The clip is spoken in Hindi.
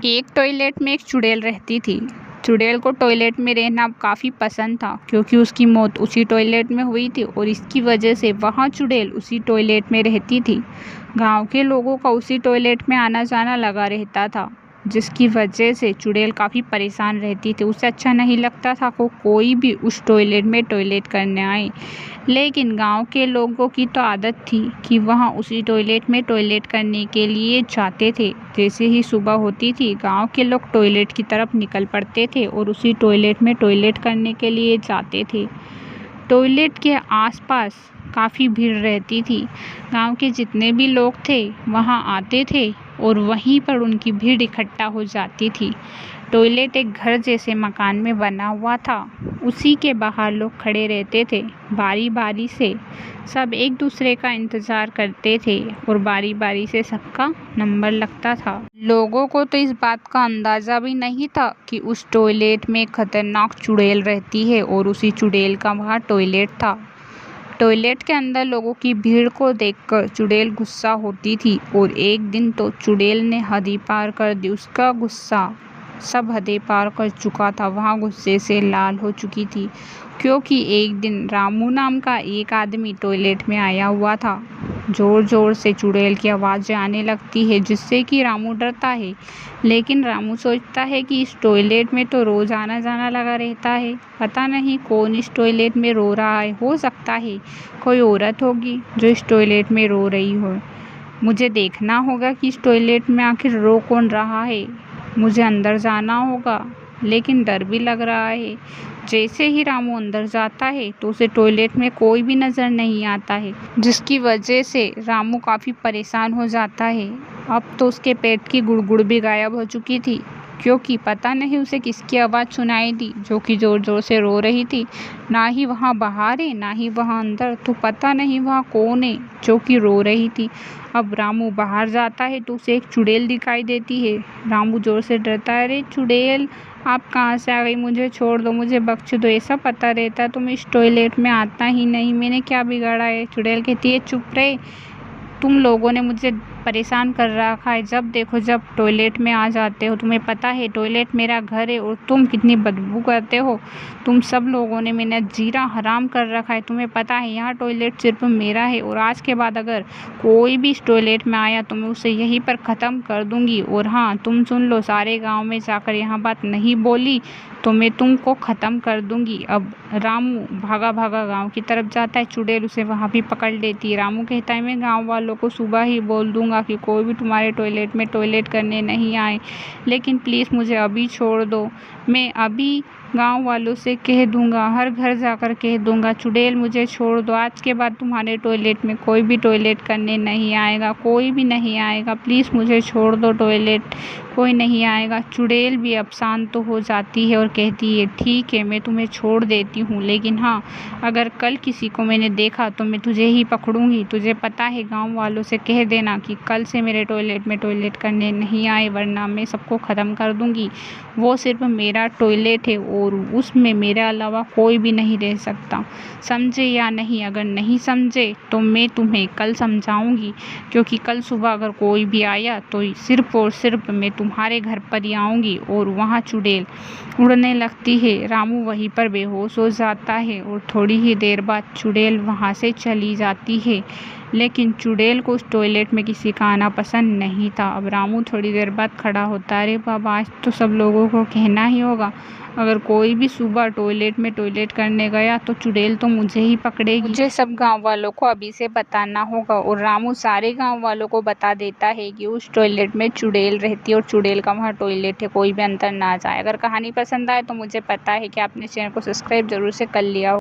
एक टॉयलेट में एक चुड़ैल रहती थी। चुड़ैल को टॉयलेट में रहना काफ़ी पसंद था क्योंकि उसकी मौत उसी टॉयलेट में हुई थी और इसकी वजह से वहाँ चुड़ैल उसी टॉयलेट में रहती थी। गांव के लोगों का उसी टॉयलेट में आना जाना लगा रहता था, जिसकी वजह से चुड़ैल काफ़ी परेशान रहती थी। उसे अच्छा नहीं लगता था को कोई भी उस टॉयलेट में टॉयलेट करने आए। लेकिन गांव के लोगों की तो आदत थी कि वहां उसी टॉयलेट में टॉयलेट करने के लिए जाते थे। जैसे ही सुबह होती थी, गांव के लोग टॉयलेट की तरफ निकल पड़ते थे और उसी टॉयलेट में टॉयलेट करने के लिए जाते थे। टॉयलेट के आसपास काफ़ी भीड़ रहती थी। गांव के जितने भी लोग थे वहां आते थे और वहीं पर उनकी भीड़ इकट्ठा हो जाती थी। टॉयलेट एक घर जैसे मकान में बना हुआ था। उसी के बाहर लोग खड़े रहते थे। बारी बारी से सब एक दूसरे का इंतज़ार करते थे और बारी बारी से सबका नंबर लगता था। लोगों को तो इस बात का अंदाज़ा भी नहीं था कि उस टॉयलेट में खतरनाक चुड़ैल रहती है और उसी चुड़ैल का वहाँ टॉयलेट था। टॉयलेट के अंदर लोगों की भीड़ को देखकर चुड़ैल गुस्सा होती थी और एक दिन तो चुड़ैल ने हद ही पार कर दी। उसका गुस्सा सब हदें पार कर चुका था। वहाँ गुस्से से लाल हो चुकी थी क्योंकि एक दिन रामू नाम का एक आदमी टॉयलेट में आया हुआ था। ज़ोर ज़ोर से चुड़ैल की आवाज़ें आने लगती है, जिससे कि रामू डरता है। लेकिन रामू सोचता है कि इस टॉयलेट में तो रोज़ आना जाना लगा रहता है, पता नहीं कौन इस टॉयलेट में रो रहा है। हो सकता है कोई औरत होगी जो इस टॉयलेट में रो रही हो। मुझे देखना होगा कि इस टॉयलेट में आखिर रो कौन रहा है। मुझे अंदर जाना होगा, लेकिन डर भी लग रहा है। जैसे ही रामू अंदर जाता है तो उसे टॉयलेट में कोई भी नज़र नहीं आता है, जिसकी वजह से रामू काफ़ी परेशान हो जाता है। अब तो उसके पेट की गुड़गुड़ भी गायब हो चुकी थी क्योंकि पता नहीं उसे किसकी आवाज़ सुनाई दी जो कि ज़ोर ज़ोर से रो रही थी। ना ही वहाँ बाहर है ना ही वहाँ अंदर, तो पता नहीं वहाँ कौन है जो कि रो रही थी। अब रामू बाहर जाता है तो उसे एक चुड़ैल दिखाई देती है। रामू जोर से डरता है, अरे चुड़ैल आप कहाँ से आ गई, मुझे छोड़ दो, मुझे बख्श दो। ऐसा पता रहता तो मैं इस टॉयलेट में आता ही नहीं, मैंने क्या बिगाड़ा है। चुड़ैल कहती है, चुप रहे, तुम लोगों ने मुझे परेशान कर रखा है। जब देखो जब टॉयलेट में आ जाते हो, तुम्हें पता है टॉयलेट मेरा घर है और तुम कितनी बदबू करते हो। तुम सब लोगों ने मेरा जीना हराम कर रखा है। तुम्हें पता है यहाँ टॉयलेट सिर्फ मेरा है और आज के बाद अगर कोई भी इस टॉयलेट में आया तो मैं उसे यहीं पर ख़त्म कर दूँगी। और हाँ, तुम सुन लो, सारे गाँव में जाकर यहाँ बात नहीं बोली तो मैं तुमको ख़त्म कर दूँगी। अब रामू भागा भागा गाँव की तरफ जाता है। चुड़ैल उसे वहाँ भी पकड़ लेती है। रामू कहता है, मैं गाँव वालों को सुबह ही बोल दूँगा कि कोई भी तुम्हारे टॉयलेट में टॉयलेट करने नहीं आए, लेकिन प्लीज़ मुझे अभी छोड़ दो। मैं अभी गांव वालों से कह दूंगा, हर घर जाकर कह दूंगा, चुड़ैल मुझे छोड़ दो। आज के बाद तुम्हारे टॉयलेट में कोई भी टॉयलेट करने नहीं आएगा, कोई भी नहीं आएगा। प्लीज़ मुझे छोड़ दो, टॉयलेट कोई नहीं आएगा। चुड़ैल भी अब शांत तो हो जाती है और कहती है, ठीक है मैं तुम्हें छोड़ देती हूँ, लेकिन हाँ अगर कल किसी को मैंने देखा तो मैं तुझे ही पकड़ूंगी। तुझे पता है, गाँव वालों से कह देना कि कल से मेरे टॉयलेट में टॉयलेट करने नहीं आए, वरना मैं सबको ख़त्म कर दूंगी। वो सिर्फ मेरा टॉयलेट है और उसमें मेरे अलावा कोई भी नहीं रह सकता। समझे या नहीं? अगर नहीं समझे तो मैं तुम्हें कल समझाऊंगी, क्योंकि कल सुबह अगर कोई भी आया तो सिर्फ और सिर्फ मैं तुम्हारे घर पर ही आऊँगी। और वहाँ चुड़ैल उड़ने लगती है। रामू वहीं पर बेहोश हो जाता है और थोड़ी ही देर बाद चुड़ैल वहाँ से चली जाती है। लेकिन चुड़ैल को उस टॉयलेट में किसी का आना पसंद नहीं था। अब रामू थोड़ी देर बाद खड़ा होता है, अरे बाबा आज तो सब लोगों को कहना ही होगा, अगर कोई भी सुबह टॉयलेट में टॉयलेट करने गया तो चुड़ैल तो मुझे ही पकड़ेगी। मुझे सब गांव वालों को अभी से बताना होगा। और रामू सारे गांव वालों को बता देता है कि उस टॉयलेट में चुड़ैल रहती है और चुड़ैल का वहाँ टॉयलेट है, कोई भी अंदर ना जाए। अगर कहानी पसंद आए तो मुझे पता है कि आपने चैनल को सब्सक्राइब जरूर से कर लिया हो।